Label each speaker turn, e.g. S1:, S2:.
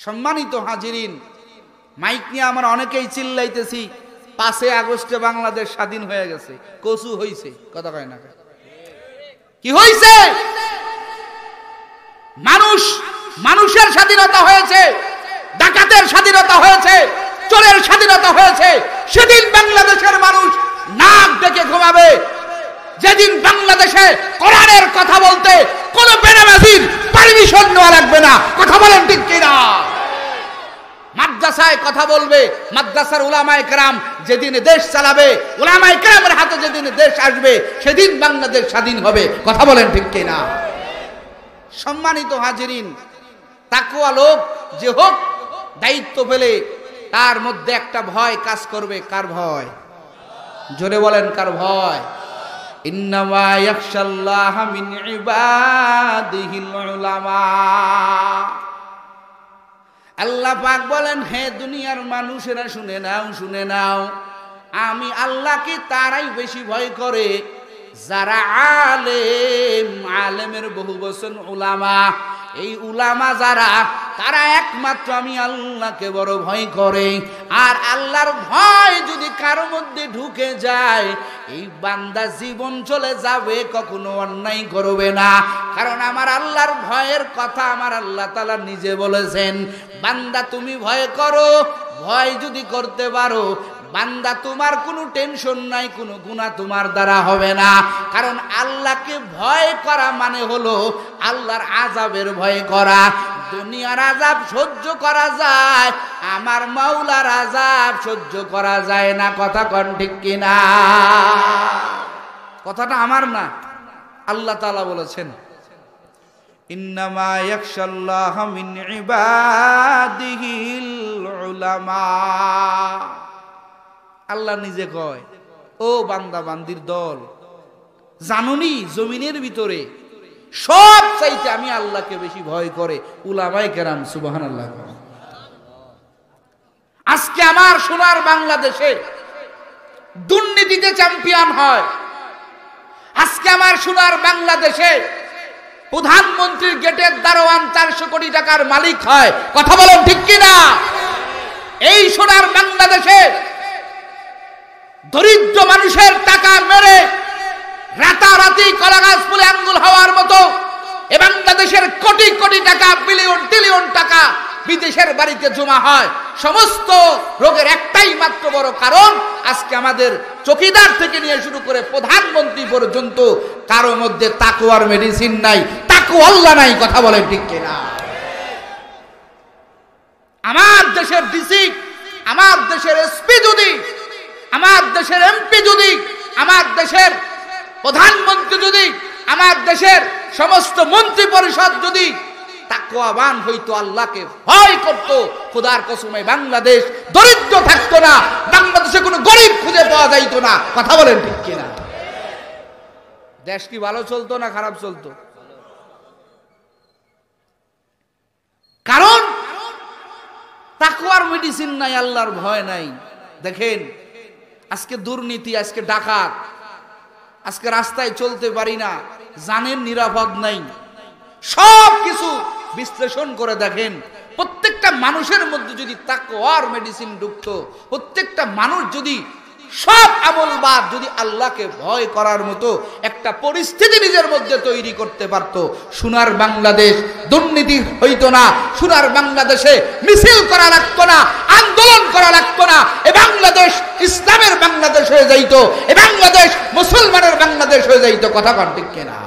S1: সম্মানিত হাজিরিন, মাইক নিয়ে আমরা অনেকেই চিল্লাইতেছি 5 আগস্টে বাংলাদেশ স্বাধীন হয়ে গেছে। কচু হইছে, কথা কয় না? কি হইছে? মানুষের স্বাধীনতা হয়েছে, ডাকাতের স্বাধীনতা হয়েছে, চোরের স্বাধীনতা হয়েছে। সেদিন বাংলাদেশের মানুষ নাক ডেকে ঘুমাবে যেদিন বাংলাদেশে কোরআনের কথা বলতে কোন বেনামাজির পারমিশন নেওয়া লাগবে না। কথা বলেন ঠিক কিনা? মাদ্রাসায় কথা বলবে, মাদ্রাসার উলামায়ে কেরাম যেদিন দেশ চালাবে, উলামায়ে কেরামের হাতে যেদিন দেশ আসবে, সেদিন বাংলাদেশ স্বাধীন হবে। কথা বলেন ঠিক কিনা? সম্মানিত হাজিরিন, তাকওয়া লোক যে হোক, দায়িত্ব পেলে তার মধ্যে একটা ভয় কাজ করবে। কার ভয়? জোরে বলেন, কার ভয়? ইন্নামা ইয়াখশাল্লাহা মিন ইবাদিহিল উলামা। আল্লাহ পাক বলেন, হে দুনিয়ার মানুষেরা শুনে নাও, শুনে নাও, আমি আল্লাহকে তারাই বেশি ভয় করে যারা আলেম। আলেমের বহু বচন উলামা। এই উলামা যারা, তারা একমাত্র আমি আল্লাহকে বড় ভয় করে। আর আল্লাহর ভয় যদি কারো মধ্যে ঢুকে যায়, এই বান্দা জীবন চলে যাবে, কখনো অন্যায় করবে না। কারণ আমার আল্লাহর ভয়ের কথা আমার আল্লাহ তাআলা নিজে বলেছেন, বান্দা তুমি ভয় করো। ভয় যদি করতে পারো বান্দা, তোমার কোনো টেনশন নাই, কোনো গুনাহ তোমার দ্বারা হবে না। কারণ আল্লাহকে ভয় করা মানে হলো আল্লাহর আযাবের ভয় করা। দুনিয়ার আযাব সহ্য করা যায়, আমার মাওলার আযাব সহ্য করা যায় না। কথা কোন ঠিক কিনা? কথাটা আমার না, আল্লাহ তাআলা বলেছেন, ইন্নামা ইয়াখশাল্লাহা মিন ইবাদিহিল উলামা। আল্লাহ নিজে কয়, ও বান্দা বান্দির দল, জানুনি জমিনের ভিতরে সব চাইতে আমি আল্লাহকে বেশি ভয় করে উলামায়ে কেরাম। সুবহানাল্লাহ। আজকে আমার সোনার বাংলাদেশে দুর্নীতিতে চ্যাম্পিয়ন হয়। আজকে আমার সোনার বাংলাদেশে প্রধানমন্ত্রীর গেটের দারোয়ান 400 কোটি টাকার মালিক হয়। কথা বলেন ঠিক কিনা? এই সোনার বাংলাদেশে দরিদ্র মানুষের টাকা মেরে রাতারাতি কলাগাছ ফুলে আঙ্গুল হওয়ার মতো এ বাংলাদেশের কোটি কোটি টাকা, বিলিয়ন ট্রিলিয়ন টাকা বিদেশের বাড়িতে জমা হয়। সমস্ত রোগের একটাই মাত্র বড় কারণ, আজকে আমাদের চৌকিদার থেকে নিয়ে শুরু করে প্রধানমন্ত্রী পর্যন্ত কারো মধ্যে তাকওয়ার মেডিসিন নাই, তাকওয়া আল্লাহ নাই। কথা বলেন ঠিক কিনা? আমার দেশের ডিসি, আমার দেশের এসপি যদি, আমার দেশের এমপি যদি, আমার দেশের প্রধানমন্ত্রী যদি, আমার দেশের সমস্ত মন্ত্রী পরিষদ যদি তাকওয়াবান হইতো, আল্লাহকে ভয় করত, খোদার কসমে বাংলাদেশ দরিদ্র থাকতো না, বাংলাদেশে কোনো গরিব খুঁজে পাওয়া যাইতো না। কথা বলেন ঠিক কিনা? দেশ কি ভালো চলতো না খারাপ চলতো? কারণ তাকওয়ার মেডিসিন নাই, আল্লাহর ভয় নাই। দেখেন আজকে দুর্নীতি, আজকে ডাকাত, আজকে রাস্তায় চলতে পারি না, জানের নিরাপদ নাই। সব কিছু বিশ্লেষণ করে দেখেন, প্রত্যেকটা মানুষের মধ্যে যদি তাকওয়ার মেডিসিন ঢুকতো, প্রত্যেকটা মানুষ যদি সব আমল বাদ যদি আল্লাহকে ভয় করার মতো একটা পরিস্থিতি নিজের মধ্যে তৈরি করতে পারত, সোনার বাংলাদেশ দুর্নীতি হইতো না। সোনার বাংলাদেশে মিছিল করা লাগতো না, আন্দোলন করা লাগতো না। এ বাংলাদেশ ইসলামের বাংলাদেশ হয়ে যাইতো, এ বাংলাদেশ মুসলমানের বাংলাদেশ হয়ে যাইতো। কথা কোন ঠিক কিনা?